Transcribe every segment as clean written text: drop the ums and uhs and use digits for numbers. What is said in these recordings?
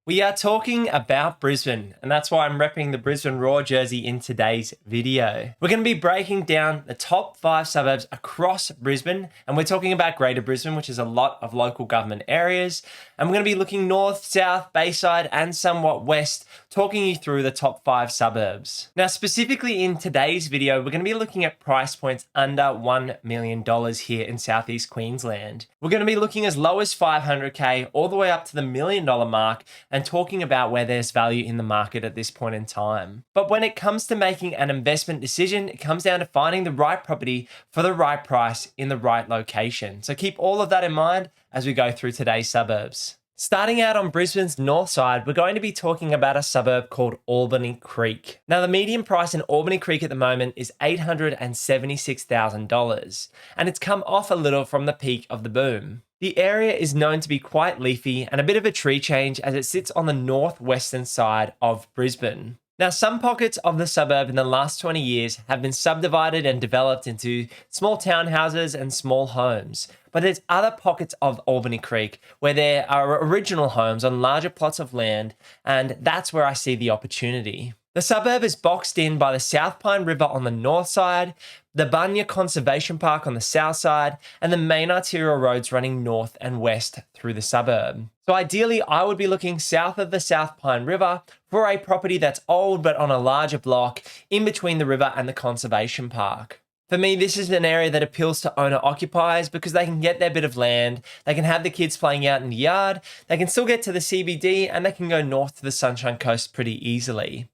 We are talking about Brisbane, and that's why I'm repping the Brisbane Roar jersey in today's video. We're going to be breaking down the top 5 suburbs across Brisbane, and we're talking about Greater Brisbane, which is a lot of local government areas. And we're going to be looking north, south, Bayside, and somewhat west, talking you through the top 5 suburbs. Now, specifically in today's video, we're going to be looking at price points under $1 million here in Southeast Queensland. We're going to be looking as low as $500K all the way up to the $1 million mark, and talking about where there's value in the market at this point in time. But when it comes to making an investment decision, it comes down to finding the right property for the right price in the right location. So keep all of that in mind as we go through today's suburbs. Starting out on Brisbane's north side, we're going to be talking about a suburb called Albany Creek. Now, the median price in Albany Creek at the moment is $876,000, and it's come off a little from the peak of the boom. The area is known to be quite leafy and a bit of a tree change as it sits on the northwestern side of Brisbane. Now, some pockets of the suburb in the last 20 years have been subdivided and developed into small townhouses and small homes. But there's other pockets of Albany Creek where there are original homes on larger plots of land, and that's where I see the opportunity. The suburb is boxed in by the South Pine River on the north side, the Bunya Conservation Park on the south side, and the main arterial roads running north and west through the suburb. So ideally, I would be looking south of the South Pine River for a property that's old but on a larger block in between the river and the conservation park. For me, this is an area that appeals to owner-occupiers because they can get their bit of land, they can have the kids playing out in the yard, they can still get to the CBD, and they can go north to the Sunshine Coast pretty easily.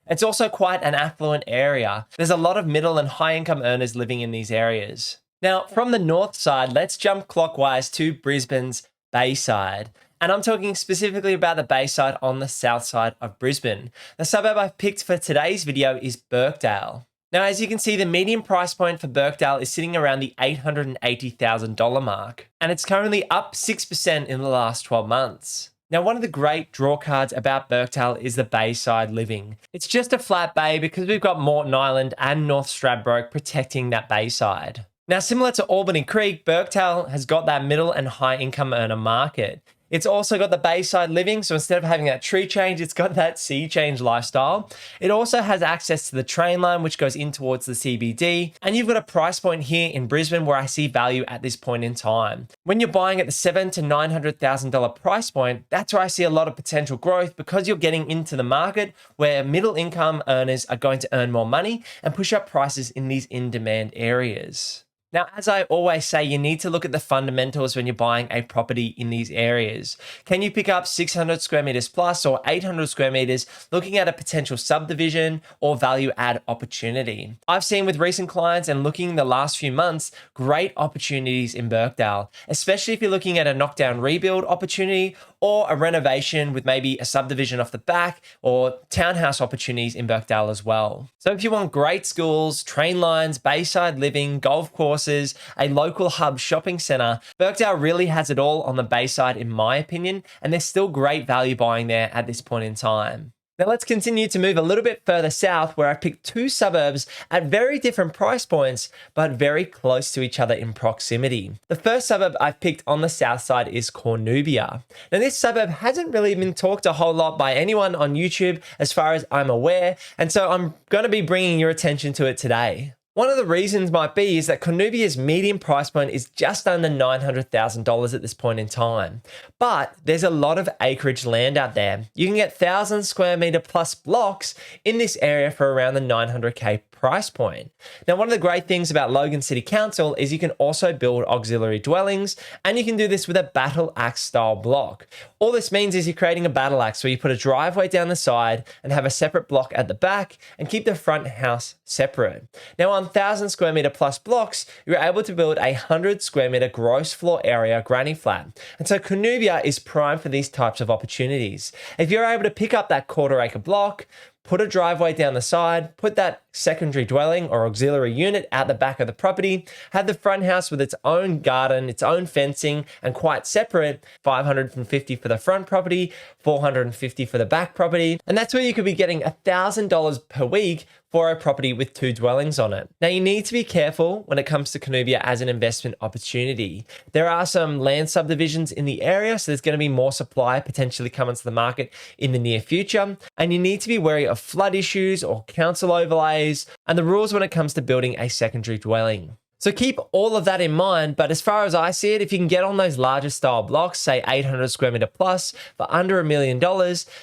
It's also quite an affluent area. There's a lot of middle and high income earners living in these areas. Now, from the north side, let's jump clockwise to Brisbane's Bayside. And I'm talking specifically about the Bayside on the south side of Brisbane. The suburb I've picked for today's video is Birkdale. Now, as you can see, the median price point for Birkdale is sitting around the $880,000 mark. And it's currently up 6% in the last 12 months. Now, one of the great draw cards about Birkdale is the Bayside living. It's just a flat bay because we've got Moreton Island and North Stradbroke protecting that Bayside. Now, similar to Albany Creek, Birkdale has got that middle and high income earner market. It's also got the Bayside living, so instead of having that tree change, it's got that sea change lifestyle. It also has access to the train line, which goes in towards the CBD. And you've got a price point here in Brisbane where I see value at this point in time. When you're buying at the $700,000 to $900,000 price point, that's where I see a lot of potential growth because you're getting into the market where middle income earners are going to earn more money and push up prices in these in-demand areas. Now, as I always say, you need to look at the fundamentals when you're buying a property in these areas. Can you pick up 600 square meters plus or 800 square meters looking at a potential subdivision or value add opportunity? I've seen with recent clients and looking the last few months, great opportunities in Birkdale, especially if you're looking at a knockdown rebuild opportunity or a renovation with maybe a subdivision off the back or townhouse opportunities in Birkdale as well. So if you want great schools, train lines, Bayside living, golf courses, a local hub shopping centre, Birkdale really has it all on the Bayside in my opinion, and there's still great value buying there at this point in time. Now let's continue to move a little bit further south where I've picked 2 suburbs at very different price points, but very close to each other in proximity. The first suburb I've picked on the south side is Cornubia. Now this suburb hasn't really been talked a whole lot by anyone on YouTube as far as I'm aware, and so I'm going to be bringing your attention to it today. One of the reasons might be is that Cornubia's median price point is just under $900,000 at this point in time. But there's a lot of acreage land out there. You can get 1,000 square meter plus blocks in this area for around the $900K price point. Now, one of the great things about Logan City Council is you can also build auxiliary dwellings, and you can do this with a battle axe style block. All this means is you're creating a battle axe where you put a driveway down the side and have a separate block at the back and keep the front house separate. Now, on 1,000 square meter plus blocks, you're able to build a 100 square meter gross floor area granny flat. And so Cornubia is prime for these types of opportunities. If you're able to pick up that quarter acre block, put a driveway down the side, put that secondary dwelling or auxiliary unit out the back of the property, have the front house with its own garden, its own fencing, and quite separate, $550 for the front property, $450 for the back property. And that's where you could be getting $1,000 per week for a property with 2 dwellings on it. Now, you need to be careful when it comes to Cornubia as an investment opportunity. There are some land subdivisions in the area, so there's going to be more supply potentially coming to the market in the near future. And you need to be wary of flood issues or council overlays and the rules when it comes to building a secondary dwelling. So keep all of that in mind, but as far as I see it, if you can get on those larger style blocks, say 800 square meter plus for under $1 million,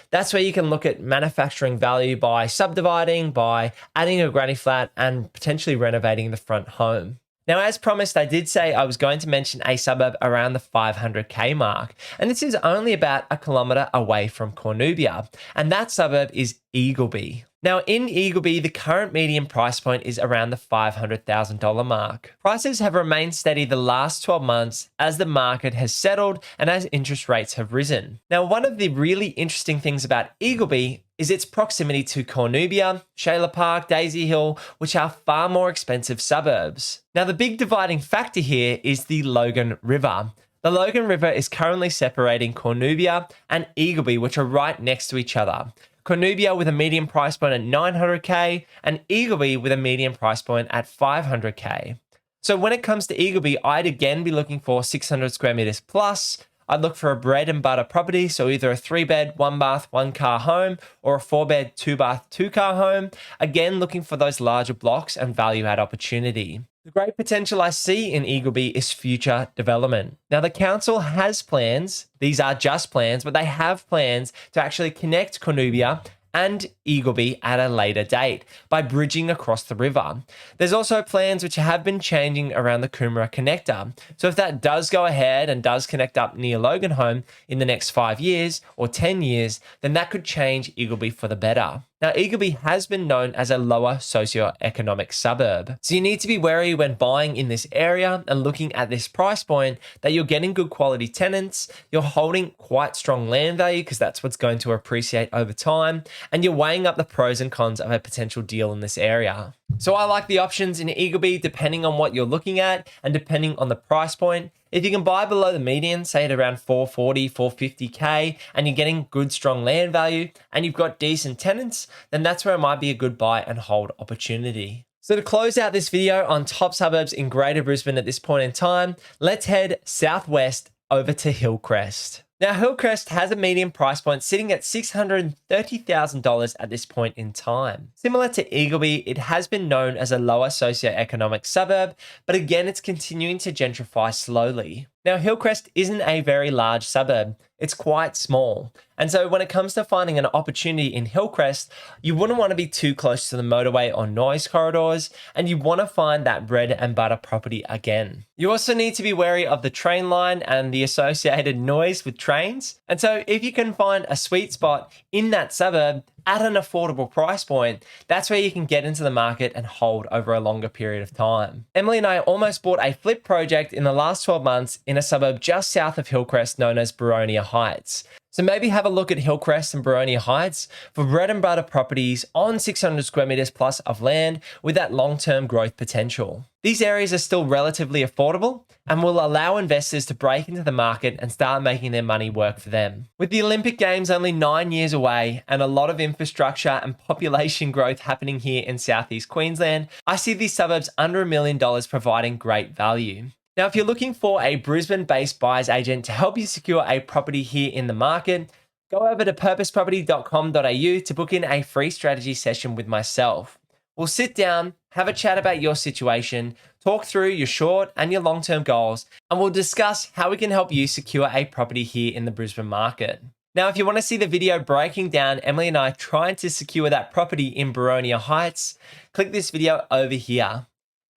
that's where you can look at manufacturing value by subdividing, by adding a granny flat and potentially renovating the front home. Now, as promised, I did say I was going to mention a suburb around the 500k mark, and this is only about 1 kilometre away from Cornubia, and that suburb is Eagleby. Now, in Eagleby, the current median price point is around the $500,000 mark. Prices have remained steady the last 12 months as the market has settled and as interest rates have risen. Now, one of the really interesting things about Eagleby is its proximity to Cornubia, Shayla Park, Daisy Hill, which are far more expensive suburbs. Now, the big dividing factor here is the Logan River. The Logan River is currently separating Cornubia and Eagleby, which are right next to each other. Cornubia with a median price point at 900k and Eagleby with a median price point at 500k. So when it comes to Eagleby, I'd again be looking for 600 square meters plus. I'd look for a bread and butter property, so either a 3-bed, 1-bath, 1-car home or a 4-bed, 2-bath, 2-car home. Again, looking for those larger blocks and value add opportunity. The great potential I see in Eagleby is future development. Now, the council has plans, these are just plans, but they have plans to actually connect Cornubia and Eagleby at a later date by bridging across the river. There's also plans which have been changing around the Coomera connector. So if that does go ahead and does connect up near Loganholme in the next 5 years or 10 years, then that could change Eagleby for the better. Now, Eagleby has been known as a lower socioeconomic suburb. So you need to be wary when buying in this area and looking at this price point that you're getting good quality tenants, you're holding quite strong land value because that's what's going to appreciate over time, and you're weighing up the pros and cons of a potential deal in this area. So I like the options in Eagleby depending on what you're looking at and depending on the price point. If you can buy below the median, say at around 440, 450k, and you're getting good strong land value and you've got decent tenants, then that's where it might be a good buy and hold opportunity. So to close out this video on top suburbs in Greater Brisbane at this point in time, let's head southwest over to Hillcrest. Now, Hillcrest has a median price point sitting at $630,000 at this point in time. Similar to Eagleby, it has been known as a lower socioeconomic suburb, but again, it's continuing to gentrify slowly. Now, Hillcrest isn't a very large suburb. It's quite small. And so when it comes to finding an opportunity in Hillcrest, you wouldn't want to be too close to the motorway or noise corridors, and you want to find that bread and butter property again. You also need to be wary of the train line and the associated noise with trains. And so if you can find a sweet spot in that suburb at an affordable price point, that's where you can get into the market and hold over a longer period of time. Emily and I almost bought a flip project in the last 12 months in a suburb just south of Hillcrest known as Boronia Heights. So maybe have a look at Hillcrest and Boronia Heights for bread and butter properties on 600 square meters plus of land with that long-term growth potential. These areas are still relatively affordable and will allow investors to break into the market and start making their money work for them. With the Olympic Games only 9 years away and a lot of infrastructure and population growth happening here in Southeast Queensland, I see these suburbs under $1 million providing great value. Now, if you're looking for a Brisbane-based buyer's agent to help you secure a property here in the market, go over to purposeproperty.com.au to book in a free strategy session with myself. We'll sit down, have a chat about your situation, talk through your short and your long-term goals, and we'll discuss how we can help you secure a property here in the Brisbane market. Now, if you want to see the video breaking down Emily and I trying to secure that property in Boronia Heights, click this video over here.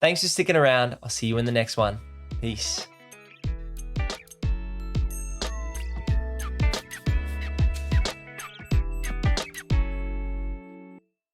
Thanks for sticking around. I'll see you in the next one. Peace.